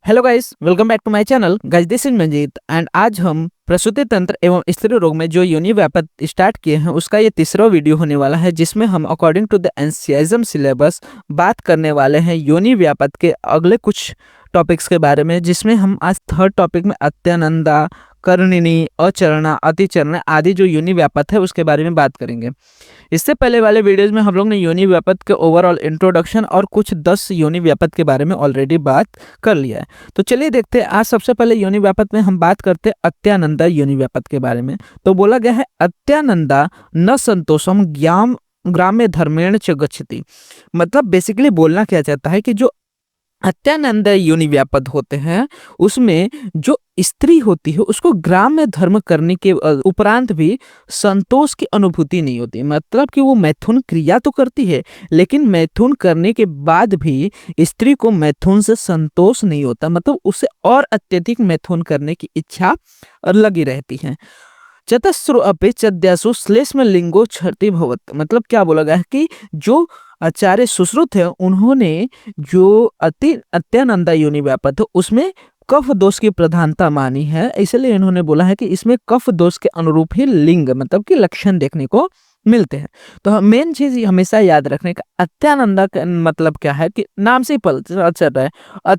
Hello guys, welcome back to my channel. Guys, this is Manjeet and आज हम प्रसूति तंत्र एवं स्त्री रोग में जो योनि व्यापत स्टार्ट किए हैं उसका ये तीसरा वीडियो होने वाला है, जिसमें हम according to the NCIM syllabus बात करने वाले हैं योनि व्यापत के अगले कुछ टॉपिक्स के बारे में, जिसमें हम आज थर्ड टॉपिक में अत्यानंदा, कर्णिनी, अचरणा, अतिचरणा आदि जो योनि व्यापत है उसके बारे में बात करेंगे। इससे पहले वाले वीडियोस में हम लोग ने योनि व्यापत के ओवरऑल इंट्रोडक्शन और कुछ 10 योनि व्यापत के बारे में ऑलरेडी बात कर लिया है। तो चलिए देखते हैं, आज सबसे पहले योनि व्यापत में हम बात करते हैं अत्यानंदा योनि व्यापत के बारे में। तो बोला गया है अत्यानंदा न संतोषम ज्ञाम ग्राम्य धर्मेण च गच्छति। मतलब बेसिकली बोलना क्या चाहता है कि जो अत्यानंद योनि व्यापद होते हैं उसमें जो स्त्री होती है उसको ग्राम्य धर्म करने के उपरांत भी संतोष की अनुभूति नहीं होती। मतलब कि वो मैथुन क्रिया तो करती है, लेकिन मैथुन करने के बाद भी स्त्री को मैथुन से संतोष नहीं होता। मतलब उसे और अत्यधिक मैथुन करने की इच्छा लगी रहती है। चतस्रु अपि चद्यासु श्लेष्म लिंगो क्षति भवत। मतलब क्या बोला गया है कि जो आचार्य सुश्रुत है उन्होंने जो अत्यानंदा योनि व्यापत है उसमें कफ दोष की प्रधानता मानी है, इसलिए इन्होंने बोला है कि इसमें कफ दोष के अनुरूप ही लिंग मतलब कि लक्षण देखने को मिलते हैं। तो मेन चीज हमेशा याद रखने का, अत्यानंदा का मतलब क्या है कि नाम से ही पता चल रहा है।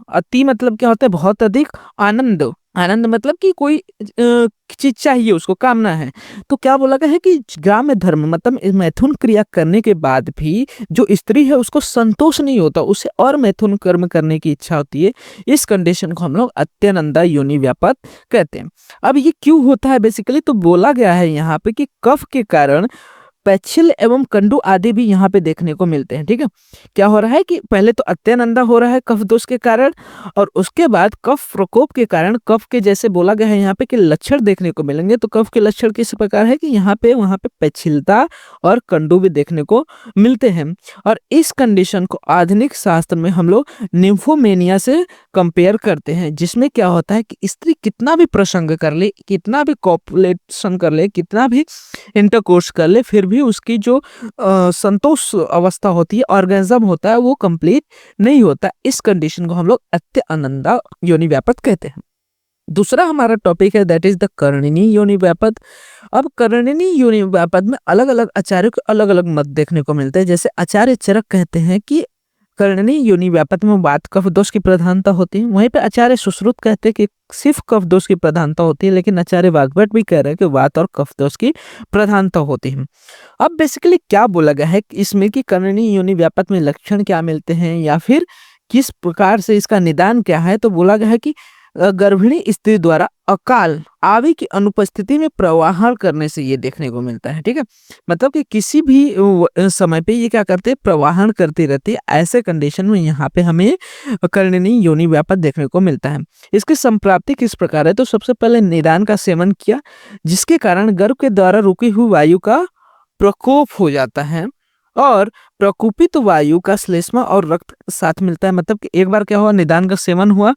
अति मतलब क्या होता है, बहुत अधिक। आनंद, आनंद मतलब कि कोई चीज चाहिए, उसको कामना है। तो क्या बोला गया है कि ग्राम्य धर्म मतलब मैथुन क्रिया करने के बाद भी जो स्त्री है उसको संतोष नहीं होता, उसे और मैथुन कर्म करने की इच्छा होती है। इस कंडीशन को हम लोग अत्यानंदा योनि व्यापत कहते हैं। अब ये क्यों होता है बेसिकली, तो बोला गया है यहाँ पे कि कफ के कारण पैच्छिल एवं कंडू आदि भी यहाँ पे देखने को मिलते हैं। ठीक है, क्या हो रहा है कि पहले तो अत्यानंदा हो रहा है कफ दोष के कारण, और उसके बाद कफ प्रकोप के कारण कफ के जैसे बोला गया है यहाँ पे कि लक्षण देखने को मिलेंगे। तो कफ के लक्षण किस प्रकार है कि यहाँ पे वहाँ पे पैच्छिलता और कंडू भी देखने को मिलते हैं। और इस कंडीशन को आधुनिक शास्त्र में हम लोग निम्फोमेनिया से कंपेयर करते हैं, जिसमें क्या होता है कि स्त्री कितना भी प्रसंग कर ले, कितना भी कॉपुलेशन कर ले, कितना भी इंटरकोर्स कर ले, फिर भी उसकी जो संतोष अवस्था होती है, ऑर्गेज्म होता है, वो कंप्लीट नहीं होता। इस कंडीशन को हम लोग अत्यानंदा योनि व्यापत कहते हैं। दूसरा हमारा टॉपिक है दैट इज द कर्णिनी योनि व्यापत। अब कर्णिनी योनि व्यापत में अलग अलग आचार्यों के अलग अलग मत देखने को मिलते हैं। जैसे आचार्य चरक कहते हैं कि कर्णिनी योनि व्यापत में वात कफ दोष की प्रधानता होती है, वहीं पे आचार्य सुश्रुत कहते हैं कि सिर्फ कफ दोष की प्रधानता होती है, लेकिन आचार्य वाग्भट भी कह रहे हैं कि वात और कफ दोष की प्रधानता होती है। अब बेसिकली क्या बोला गया है कि इसमें कि कर्णिनी योनि व्यापत में लक्षण क्या मिलते हैं या फिर किस प्रकार से इसका निदान क्या है, तो बोला गया है कि गर्भिणी स्त्री द्वारा अकाल आदि की अनुपस्थिति में प्रवाहन करने से ये देखने को मिलता है। ठीक है, मतलब कि किसी भी समय पे ये क्या करते हैं, प्रवाहन करती रहती है। ऐसे कंडीशन में यहाँ पे हमें कर्णिनी योनि व्यापत देखने को मिलता है। इसकी संप्राप्ति किस प्रकार है, तो सबसे पहले निदान का सेवन किया, जिसके कारण गर्भ के द्वारा रुकी हुई वायु का प्रकोप हो जाता है और प्रकोपित वायु का श्लेष्मा और रक्त साथ मिलता है। मतलब कि एक बार क्या हुआ, निदान का सेवन हुआ,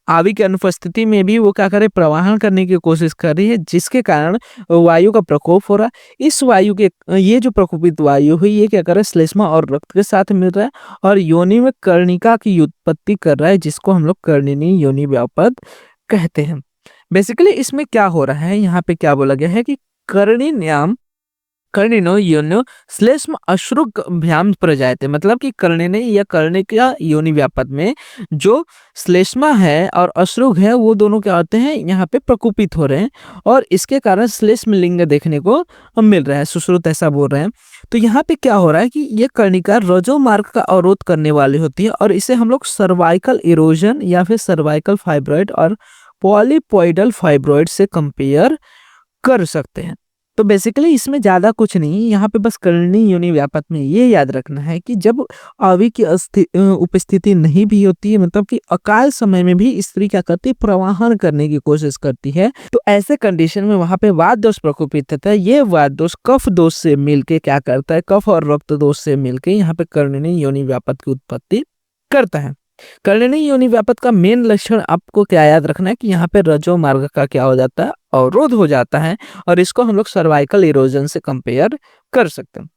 आदि की अनुपस्थिति में भी वो क्या करे, प्रवाहन करने की कोशिश कर रही है, जिसके कारण वायु का प्रकोप हो रहा है। इस वायु के ये जो प्रकोपित वायु हुई ये क्या कर रहा है, श्लेष्मा और रक्त के साथ मिल रहा है और योनि में कर्णिका की उत्पत्ति कर रहा है, जिसको हम लोग कर्णिनी योनि व्यापत कहते हैं। बेसिकली इसमें क्या हो रहा है, यहाँ पे क्या बोला गया है कि कर्णिन्याम कर्णिनो योनो श्लेष्म अश्रुभ्याम प्रजायते। मतलब कि कर्णिनी या कर्णिका योनि व्यापत में जो श्लेष्मा है और अश्रुग है वो दोनों क्या होते हैं, यहाँ पे प्रकोपित हो रहे हैं और इसके कारण श्लेष्म लिंग देखने को मिल रहा है। सुश्रुत ऐसा बोल रहे हैं। तो यहाँ पे क्या हो रहा है कि ये कर्णिका रजो मार्ग का अवरोध करने वाली होती है और इसे हम लोग सर्वाइकल इरोजन या फिर सर्वाइकल फाइब्रॉइड और पॉलीपॉइडल फाइब्रॉइड से कंपेयर कर सकते हैं। तो बेसिकली इसमें ज्यादा कुछ नहीं, यहाँ पे बस कर्णिनी योनि व्यापत में ये याद रखना है कि जब आवि की उपस्थिति नहीं भी होती है, मतलब कि अकाल समय में भी स्त्री क्या करती है, प्रवाहन करने की कोशिश करती है, तो ऐसे कंडीशन में वहां पे वात दोष प्रकोपित होता है। ये वात दोष कफ दोष से मिलके क्या करता है, कफ और रक्त दोष से मिलके यहाँ पे कर्णिनी योनि व्यापत की उत्पत्ति करता है। कर्णिनी योनि व्यापत का मेन लक्षण आपको क्या याद रखना है कि यहाँ पे रजो मार्ग का क्या हो जाता है, अवरोध हो जाता है और इसको हम लोग सर्वाइकल इरोजन से कंपेयर कर सकते हैं।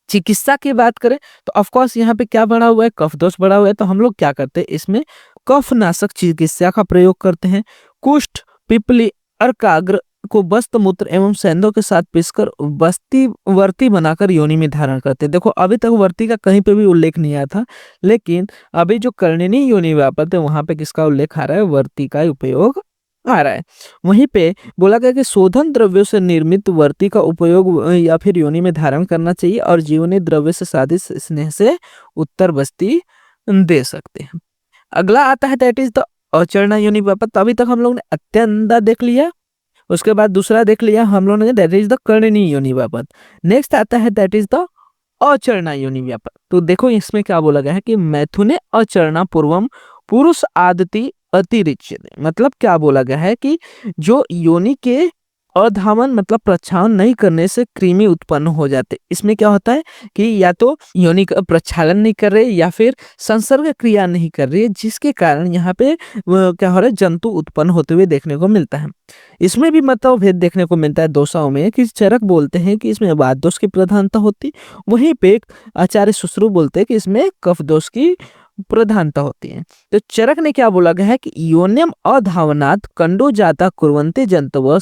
चिकित्सा की बात करें तो ऑफ कोर्स यहाँ पे क्या बढ़ा हुआ है, कफ दोष बढ़ा हुआ है, तो हम लोग क्या करते हैं, इसमें कफनाशक चिकित्सा का प्रयोग करते हैं। कुष्ठ, पिपली, अर्काग्र को बस्त मूत्र एवं सेंधों के साथ पीसकर बस्ती वर्ती बनाकर योनि में धारण करते हैं। देखो अभी तक वर्ती का कहीं पे भी उल्लेख नहीं आया था, लेकिन अभी जो कर्णिनी योनि व्यापत है वहां पे किसका उल्लेख आ रहा है, वर्ती का उपयोग आ रहा है। वहीं पे बोला गया कि शोधन द्रव्यों से निर्मित वर्ती का उपयोग या फिर योनि में धारण करना चाहिए और जीवनी द्रव्य से साधित स्नेह से उत्तर बस्ती दे सकते हैं। अगला आता है दैट इज द अचरणा योनि व्यापक। तो अभी तक हम लोग ने अत्यंता देख लिया, उसके बाद दूसरा देख लिया हम लोगों ने, दैट इज द कर्णिनी योनि व्यापक। नेक्स्ट आता है दैट इज द अचरणा योनि व्यापक। तो देखो इसमें क्या बोला गया है कि मैथुने अचरणा पूर्वम पुरुष आदति अतिरिच्यते। मतलब क्या बोला गया है कि जो योनि के अधावन मतलब प्रक्षालन नहीं करने से कृमि उत्पन्न हो जाते। इसमें क्या होता है कि या तो योनि का प्रक्षालन नहीं कर रहे या फिर संसर्ग क्रिया नहीं कर रही है, जिसके कारण यहाँ पे क्या हो रहा है, जंतु उत्पन्न होते हुए देखने को मिलता है। इसमें भी मतलब भेद देखने को मिलता है दोषों में कि चरक बोलते हैं कि इसमें वात दोष की प्रधानता होती, वहीं पे आचार्य सुश्रु बोलते हैं कि इसमें कफ दोष की प्रधानता होती है। तो चरक ने क्या बोला गया है कि योनियम अधावनात् कंडो जाता कुर्वन्ते जंतव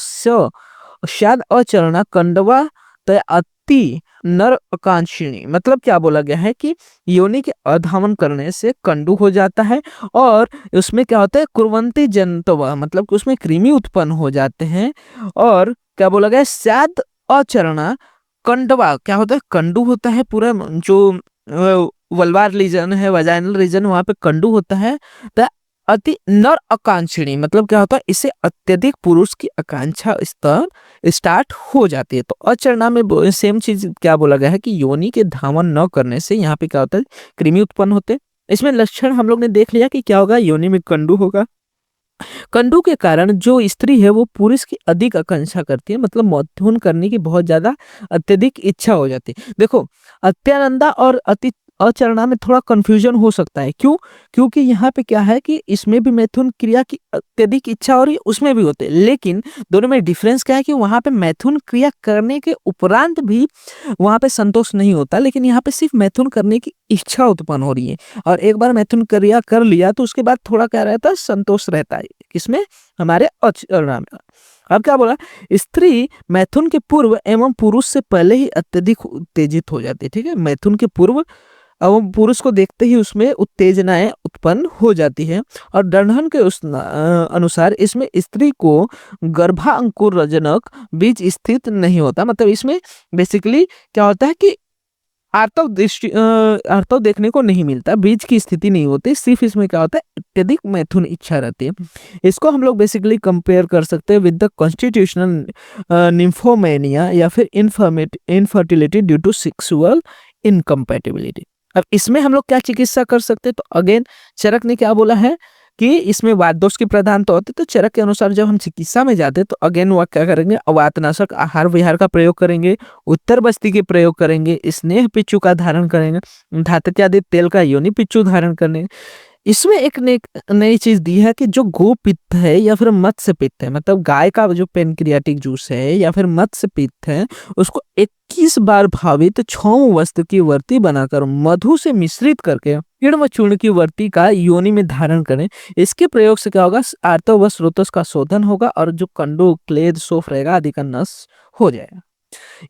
शाद अचरणा कंडवा तय अति नर आकांक्षिणी। मतलब क्या बोला गया है कि योनि के अधावन करने से कंडू हो जाता है और उसमें क्या होता है, कुर्वन्ते जंतव मतलब कि उसमें कृमि उत्पन्न हो जाते हैं। और क्या बोला गया है, शाद अचरणा कंडवा क्या होता है, कंडू होता है, पूरा जो वल्वार रीजन है, वजाइनल रीजन, वहां पे कंडू होता है। तो अति नर आकांक्षिणी मतलब क्या होता है, इससे अत्यधिक पुरुष की आकांक्षा स्तर स्टार्ट हो जाती है। तो अचरणा में सेम चीज क्या बोला गया है कि योनि के धावन न करने से यहाँ पे क्या होता है, कृमि उत्पन्न होते हैं। इसमें लक्षण हम लोग ने देख लिया कि क्या होगा, योनि में कंडू होगा। कंडू के कारण जो स्त्री है वो पुरुष की अधिक आकांक्षा करती है, मतलब मैथुन करने की बहुत ज्यादा अत्यधिक इच्छा हो जाती है। देखो अत्यानंदा और अति अचरणा में थोड़ा कंफ्यूजन हो सकता है, क्यों, क्योंकि यहाँ पे क्या है कि इसमें भी मैथुन क्रिया की अत्यधिक इच्छा हो रही है, उसमें भी होते हैं, लेकिन दोनों में डिफरेंस क्या है कि वहां पे मैथुन क्रिया करने के उपरांत भी वहां पे संतोष नहीं होता, लेकिन यहाँ पे सिर्फ मैथुन करने की इच्छा उत्पन्न हो रही है। और एक बार मैथुन क्रिया कर लिया तो उसके बाद थोड़ा क्या रहता है, संतोष रहता है। किसमें, हमारे अचरणा में। अब क्या बोला, स्त्री मैथुन के पूर्व एवं पुरुष से पहले ही अत्यधिक उत्तेजित हो जाती है। ठीक है, मैथुन के पूर्व एवं पुरुष को देखते ही उसमें उत्तेजनाएं उत्पन्न हो जाती है। और डंठन के उस अनुसार इसमें स्त्री को गर्भांकुर रजनक बीज स्थित नहीं होता। मतलब इसमें बेसिकली क्या होता है कि आर्तव देखने को नहीं मिलता, बीज की स्थिति नहीं होती, सिर्फ इसमें क्या होता है, अत्यधिक मैथुन इच्छा रहती है। इसको हम लोग बेसिकली कंपेयर कर सकते हैं विद द कॉन्स्टिट्यूशनल निम्फोमेनिया या फिर infertility due to sexual incompatibility. अब इसमें हम लोग क्या चिकित्सा कर सकते हैं, तो अगेन चरक ने क्या बोला है कि इसमें वात दोष की प्रधानता होती है। तो चरक के अनुसार जब हम चिकित्सा में जाते हैं तो अगेन वो क्या करेंगे, वातनाशक आहार विहार का प्रयोग करेंगे, उत्तर बस्ती के प्रयोग करेंगे, स्नेह पिच्चू का धारण करेंगे, धातृत्यादि तेल का योनि पिच्चू धारण करेंगे। इसमें एक नई चीज दी है कि जो गो पित्त है या फिर मत्स्य पित्त है, मतलब गाय का जो पेनक्रियाटिक जूस है या फिर मत्स्य पित्त है, उसको 21 बार भावित क्षौम वस्तु की वर्ती बनाकर मधु से मिश्रित करके किण्व चूर्ण की वर्ती का योनि में धारण करें। इसके प्रयोग से क्या होगा, आर्तव व स्रोतस का शोधन होगा और जो कंडो क्लेद सोफ रहेगा आदि का नष्ट हो जाएगा।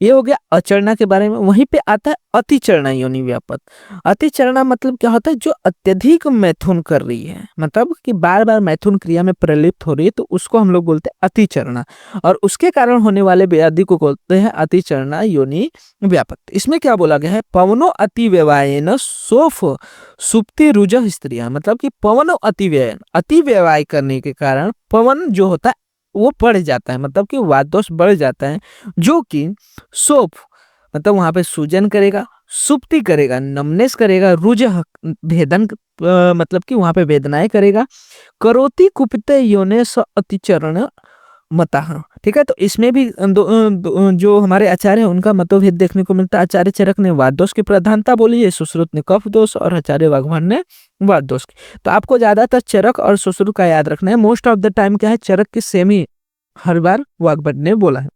ये हो गया अचरणा के बारे में। वहीं पे आता है अतिचरणा योनि व्यापक। अतिचरणा मतलब क्या होता है, जो अत्यधिक मैथुन कर रही है, मतलब कि बार बार मैथुन क्रिया में प्रलिप्त हो रही है, तो उसको हम लोग बोलते हैं अतिचरणा। और उसके कारण होने वाले व्याधि को बोलते हैं अतिचरणा योनि व्यापक। इसमें क्या बोला गया है, पवनो अति व्यवायन सोफ सुप्ति रुज स्त्रियां। मतलब कि पवनो अति व्यवाय करने के कारण पवन जो होता है वो बढ़ जाता है, मतलब कि वात दोष बढ़ जाता है, जो कि सोप मतलब वहां पे सूजन करेगा, सुप्ति करेगा, नमनेस करेगा, रुज भेदन मतलब कि वहां पे वेदनाएं करेगा, करोति कुपित योने स अतिचरण मता। ठीक है, तो इसमें भी जो हमारे आचार्य हैं उनका मतभेद देखने को मिलता है। आचार्य चरक ने वात दोष की प्रधानता बोली है, सुश्रुत ने कफ दोष और आचार्य वाग्भट ने वात दोष की। तो आपको ज्यादातर चरक और सुश्रुत का याद रखना है। मोस्ट ऑफ द टाइम क्या है, चरक की सेम ही हर बार वाग्भट ने बोला है।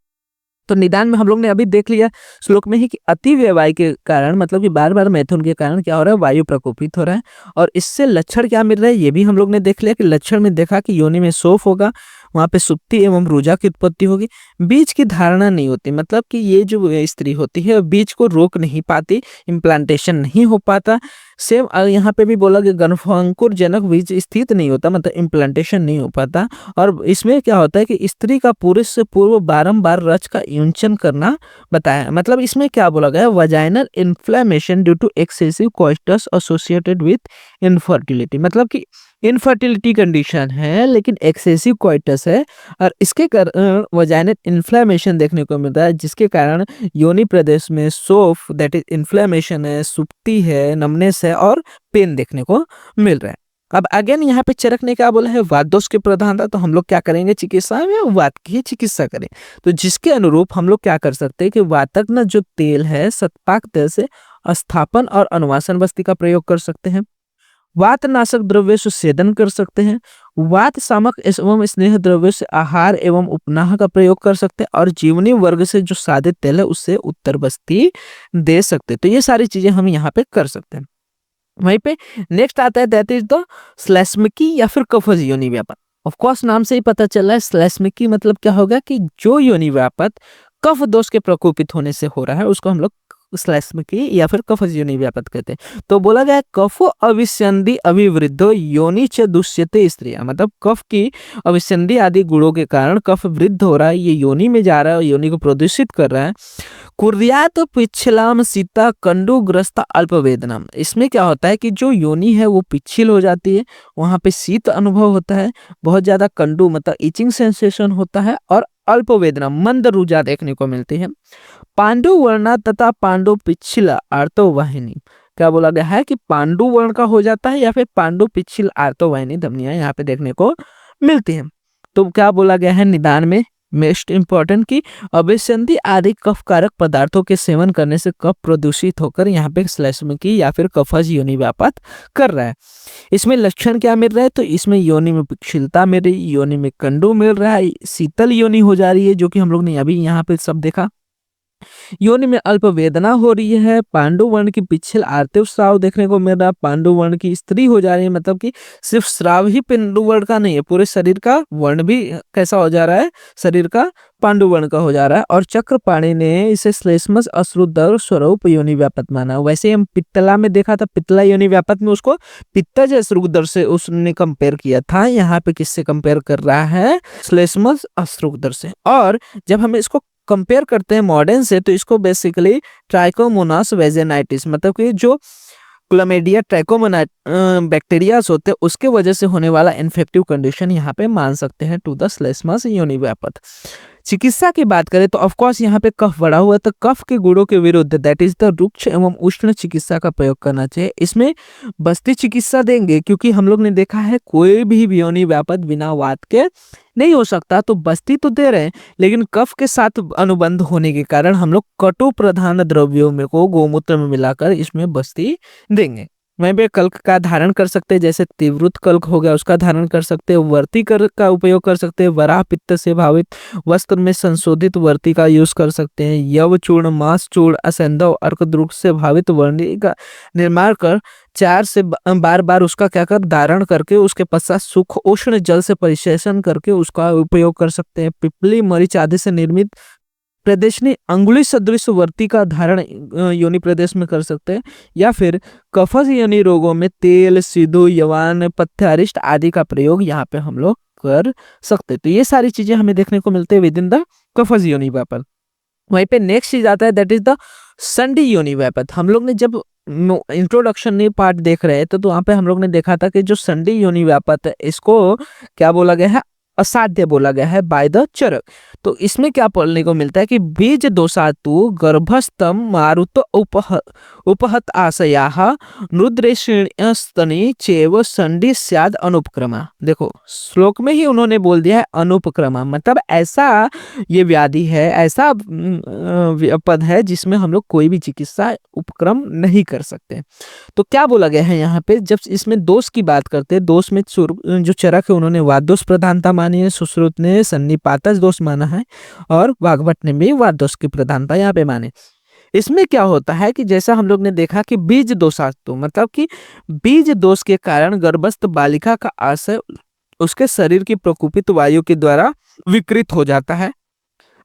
तो निदान में हम लोग ने अभी देख लिया श्लोक में ही कि अति व्यवाय के कारण, मतलब कि बार बार मैथुन के कारण क्या हो रहा है, वायु प्रकोपित हो रहा है। और इससे लक्षण क्या मिल रहा है ये भी हम लोग ने देख लिया कि लक्षण में देखा कि योनि में शोफ होगा, वहां पे सुप्ति एवं रुजा की उत्पत्ति होगी, बीज की धारणा नहीं होती, मतलब कि ये जो स्त्री होती है बीज को रोक नहीं पाती, इम्प्लांटेशन नहीं हो पाता। सेम यहाँ पे भी बोला कि गर्भांकुर जनक बीज स्थित नहीं होता, मतलब इम्प्लांटेशन नहीं हो पाता। और इसमें क्या होता है कि स्त्री का पुरुष से पूर्व बारंबार रज का युंचन करना बताया, मतलब इसमें क्या बोला गया, vaginal inflammation due to excessive coitus associated with infertility, मतलब कि इनफर्टिलिटी कंडीशन है लेकिन एक्सेसिव कोइटस है और इसके कारण वजाइनल इन्फ्लेमेशन देखने को मिलता है, जिसके कारण योनि प्रदेश में सोफ दैट इज इन्फ्लेमेशन है, सुक्ति है, नमनेस है और पेन देखने को मिल रहा है। अब अगेन यहाँ पे चरक ने क्या बोला है, वात दोष की प्रधानता, तो हम लोग क्या करेंगे चिकित्सा में वात की चिकित्सा करें। तो जिसके अनुरूप हम लोग क्या कर सकते हैं कि वातज्ञ जो तेल है सतपाक तेल से स्थापन और अनुवासन बस्ती का प्रयोग कर सकते हैं, वात नाशक द्रव्य से सेदन कर सकते हैं, वात शामक एवं स्नेह द्रव्य से आहार एवं उपनाह का प्रयोग कर सकते हैं और जीवनी वर्ग से जो सादित तेल है उससे उत्तर बस्ती दे सकते हैं। तो ये सारी चीजें हम यहाँ पे कर सकते हैं। वहीं पे नेक्स्ट आता है दैट इज द श्लेष्मिकी या फिर कफज योनि व्यापत। ऑफ कोर्स नाम से ही पता चल रहा है श्लेष्मिकी मतलब क्या होगा कि जो योनि व्यापत कफ दोष के प्रकोपित होने से हो रहा है उसको हम लोग श्लेष्मिकी या फिर कफज योनि व्यापत कहते हैं। तो बोला गया कफो अविसंधि अभिवृद्धो योनि च दुष्यते स्त्रियां, मतलब कफ की अविसंधि आदि गुणों के कारण कफ वृद्ध हो रहा है, ये योनि में जा रहा है, योनि को प्रदूषित कर रहा है। कुर्यात पिछलाम सीता कंडुग्रस्त अल्प वेदना, इसमें क्या होता है कि जो योनि है वो पिछिल हो जाती है, वहां पे शीत अनुभव होता है, बहुत ज्यादा कंडु मतलब इचिंग सेंसेशन होता है और अल्प वेदना मंद रुजा देखने को मिलती है। पांडु वर्णा तथा पांडु पिछिला आर्तवाहिनी, क्या बोला गया है कि पांडु वर्ण का हो जाता है या फिर पांडु पिछिल आर्तवाहिनी धमनियां यहाँ पे देखने को मिलती है। तो क्या बोला गया है निदान में मोस्ट इंपॉर्टेंट की अभिसंधि आदि कफ कारक पदार्थों के सेवन करने से कफ प्रदूषित होकर यहाँ पे श्लेष्मिकी या फिर कफज योनि व्यापत कर रहा है। इसमें लक्षण क्या मिल रहा है, तो इसमें योनि में पिक्षिलता मिल रही, योनि में कंडू मिल रहा है, शीतल योनि हो जा रही है जो कि हम लोग ने अभी यहाँ पे सब देखा, योनि में अल्प वेदना हो रही है, पांडु वर्ण की पिछल आर्तिव स्राव देखने को मिल रहा है, पांडु वर्ण की स्त्री हो जा रही है, मतलब कि सिर्फ स्राव ही पांडु वर्ण का नहीं है, पूरे शरीर का वर्ण भी कैसा हो जा रहा है, शरीर का पांडु वर्ण का हो जा रहा है। और चक्रपाणि ने इसे श्लेष्मस अश्रुदर स्वरूप योनि व्यापत माना। वैसे हम पित्तला में देखा था, पित्तला योनि व्यापत में उसको पित्तज अश्रुदर से उसने कंपेयर किया था, यहाँ पे किससे कंपेयर कर रहा है, श्लेष्मस अश्रुदर से। और जब हम इसको कंपेयर करते हैं मॉडर्न से तो इसको बेसिकली ट्राइकोमोनास वेजेनाइटिस, मतलब कि जो क्लमेडिया ट्राइकोमोना बैक्टीरियाज होते हैं उसके वजह से होने वाला इन्फेक्टिव कंडीशन यहाँ पे मान सकते हैं टू द श्लेष्मस योनि व्यापत। चिकित्सा की बात करें तो ऑफकोर्स यहाँ पे कफ बढ़ा हुआ है, तो कफ के गुणों के विरुद्ध दैट इज द रुक्ष एवं उष्ण चिकित्सा का प्रयोग करना चाहिए। इसमें बस्ती चिकित्सा देंगे क्योंकि हम लोग ने देखा है कोई भी योनि व्यापत बिना वात के नहीं हो सकता, तो बस्ती तो दे रहे हैं लेकिन कफ के साथ अनुबंध होने के कारण हम लोग कटु प्रधान द्रव्यों में को गोमूत्र में मिलाकर इसमें बस्ती देंगे। वहीं पे कल्क का धारण कर सकते हैं, जैसे तीव्रत कल्क हो गया उसका धारण कर सकते हैं, वर्ती कर का उपयोग कर सकते हैं, वराह पित्त से भावित वस्त्र में संशोधित वर्ती का यूज कर सकते हैं, यव चूर्ण मांस चूर्ण असंदव अर्कद्रुक से भावित वर्णी का निर्माण कर 4 से बार बार उसका क्या कर धारण करके उसके पश्चात सुख उष्ण जल से परिशेषण करके उसका उपयोग कर सकते हैं। पिपली मरीच आदि से निर्मित प्रदेश ने अंगुली सदृश वर्ती का धारण योनि प्रदेश में कर सकते हैं, या फिर कफज योनि रोगों में तेल सिद्धू यवान पथ्यारिष्ट आदि का प्रयोग यहाँ पे हम लोग कर सकते हैं। तो ये सारी चीजें हमें देखने को मिलते हैं विद इन द कफज योनि व्यापत। वहीं पे नेक्स्ट चीज आता है दैट इज द संधि योनि व्यापत। हम लोग ने जब इंट्रोडक्शन ने पार्ट देख रहे थे तो वहां पे हम लोग ने देखा था कि जो संधि योनि व्यापत है इसको क्या बोला गया है, असाध्य बोला गया है बाय द चरक। तो इसमें क्या पढ़ने को मिलता है कि बीज दोषातु गर्भस्थम मारुत उपहत आशयाः रुद्रेषिणी चेव संधि स्याद अनुपक्रमा। देखो श्लोक में ही उन्होंने बोल दिया है अनुपक्रमा, मतलब ऐसा ये व्याधि है, ऐसा पद है जिसमें हम लोग कोई भी चिकित्सा उपक्रम नहीं कर सकते। तो क्या बोला गया है यहाँ पे, जब इसमें दोष की बात करते हैं, दोष में जो चरक है उन्होंने वात दोष प्रधानता मानी है, सुश्रुत ने सन्निपातज दोष माना है और वाग्भट ने भी वात दोष की प्रधानता यहाँ पे मानी। इसमें क्या होता है कि जैसा हम लोग ने देखा कि बीज दोषास्तु मतलब कि बीज दोष के कारण गर्भस्थ बालिका का आशय उसके शरीर की प्रकोपित वायु के द्वारा विकृत हो जाता है।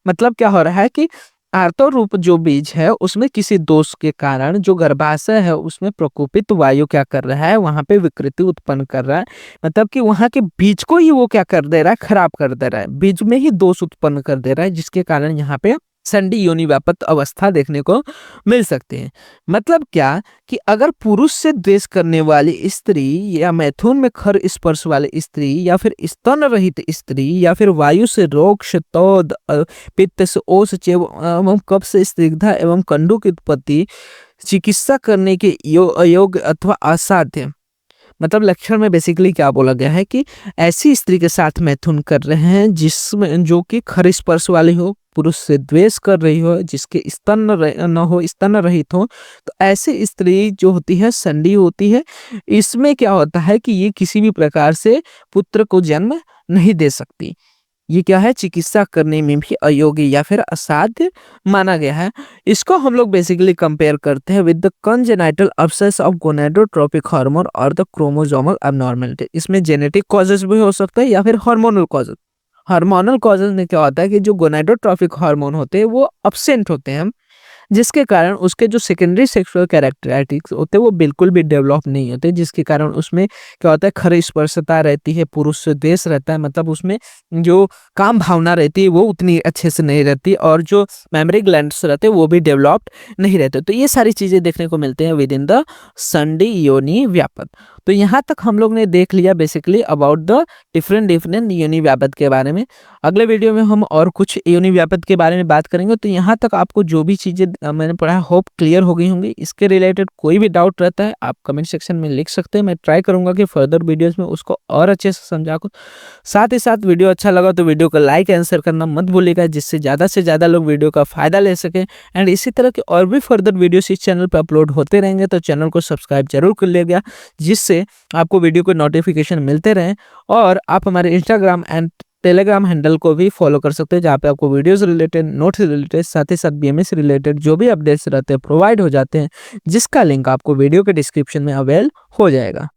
मतलब क्या हो रहा है कि आर्तव रूप जो बीज है उसमें किसी दोष के कारण जो गर्भाशय है उसमें प्रकोपित वायु क्या कर रहा है, वहां पे विकृति उत्पन्न कर रहा है। मतलब कि वहां के बीज को ही वो क्या कर दे रहा है, खराब कर दे रहा है, बीज में ही दोष उत्पन्न कर दे रहा है, जिसके कारण यहाँ पे संधि योनि व्यापत अवस्था देखने को मिल सकती है। मतलब क्या कि अगर पुरुष से द्वेष करने वाली स्त्री या मैथुन में खर स्पर्श वाली स्त्री या फिर स्तन रहित स्त्री या फिर वायु से रोग शतौद पित्त से ओस एवं कफ से स्निग्धा एवं कंडू की उत्पत्ति चिकित्सा करने के अयोग्य अथवा असाध्य, मतलब लक्षण में बेसिकली क्या बोला गया है कि ऐसी स्त्री के साथ मैथुन कर रहे हैं जिसमें जो कि खर स्पर्श वाली हो, पुरुष से द्वेष कर रही हो, जिसके स्तन न हो, स्तन रहित हो, तो ऐसी स्त्री जो होती है संधि होती है। इसमें क्या होता है कि ये किसी भी प्रकार से पुत्र को जन्म नहीं दे सकती। ये क्या है, चिकित्सा करने में भी अयोग्य या फिर असाध्य माना गया है। इसको हम लोग बेसिकली कंपेयर करते हैं with the congenital obsess of gonadotropic hormone और द क्रोमोसोमल एबनॉर्मलिटी। इसमें जेनेटिक कॉजेस भी हो सकते हैं या फिर हार्मोनल कॉजेस। हार्मोनल कॉजेस में क्या होता है कि जो गोनेडोट्रोपिक हार्मोन होते हैं वो अब्सेंट होते हैं, जिसके कारण उसके जो सेकेंडरी सेक्सुअल कैरेक्टरिस्टिक्स होते हैं वो बिल्कुल भी डेवलप नहीं होते, जिसके कारण उसमें क्या होता है, खर स्पर्शता रहती है, पुरुष से द्वेष रहता है, मतलब उसमें जो काम भावना रहती है वो उतनी अच्छे से नहीं रहती और जो मेमोरी ग्लैंड्स रहते हैं वो भी डेवलप्ड नहीं रहते। तो ये सारी चीजें देखने को मिलते हैं विद इन द संधि योनि व्यापत। तो यहाँ तक हम लोग ने देख लिया बेसिकली अबाउट द डिफरेंट योनि व्यापत के बारे में। अगले वीडियो में हम और कुछ योनि व्यापत के बारे में बात करेंगे। तो यहाँ तक आपको जो भी चीजें मैंने पढ़ा होप क्लियर हो गई होंगी। इसके रिलेटेड कोई भी डाउट रहता है आप कमेंट सेक्शन में लिख सकते हैं, मैं ट्राई करूंगा कि फर्दर वीडियोस में उसको और अच्छे से समझा को। साथ ही साथ वीडियो अच्छा लगा तो वीडियो को लाइक एंड शेयर करना मत भूलिएगा, जिससे ज़्यादा से ज़्यादा लोग वीडियो का फायदा ले सकें। एंड इसी तरह के और भी फर्दर वीडियोस इस चैनल पर अपलोड होते रहेंगे, तो चैनल को सब्सक्राइब जरूर कर लीजिएगा, जिससे आपको वीडियो के नोटिफिकेशन मिलते रहें। और आप हमारे इंस्टाग्राम एंड टेलीग्राम हैंडल को भी फॉलो कर सकते हैं, जहाँ पे आपको वीडियोस रिलेटेड, नोट्स रिलेटेड, साथ ही साथ बीएमएस रिलेटेड जो भी अपडेट्स रहते हैं प्रोवाइड हो जाते हैं, जिसका लिंक आपको वीडियो के डिस्क्रिप्शन में अवेल हो जाएगा।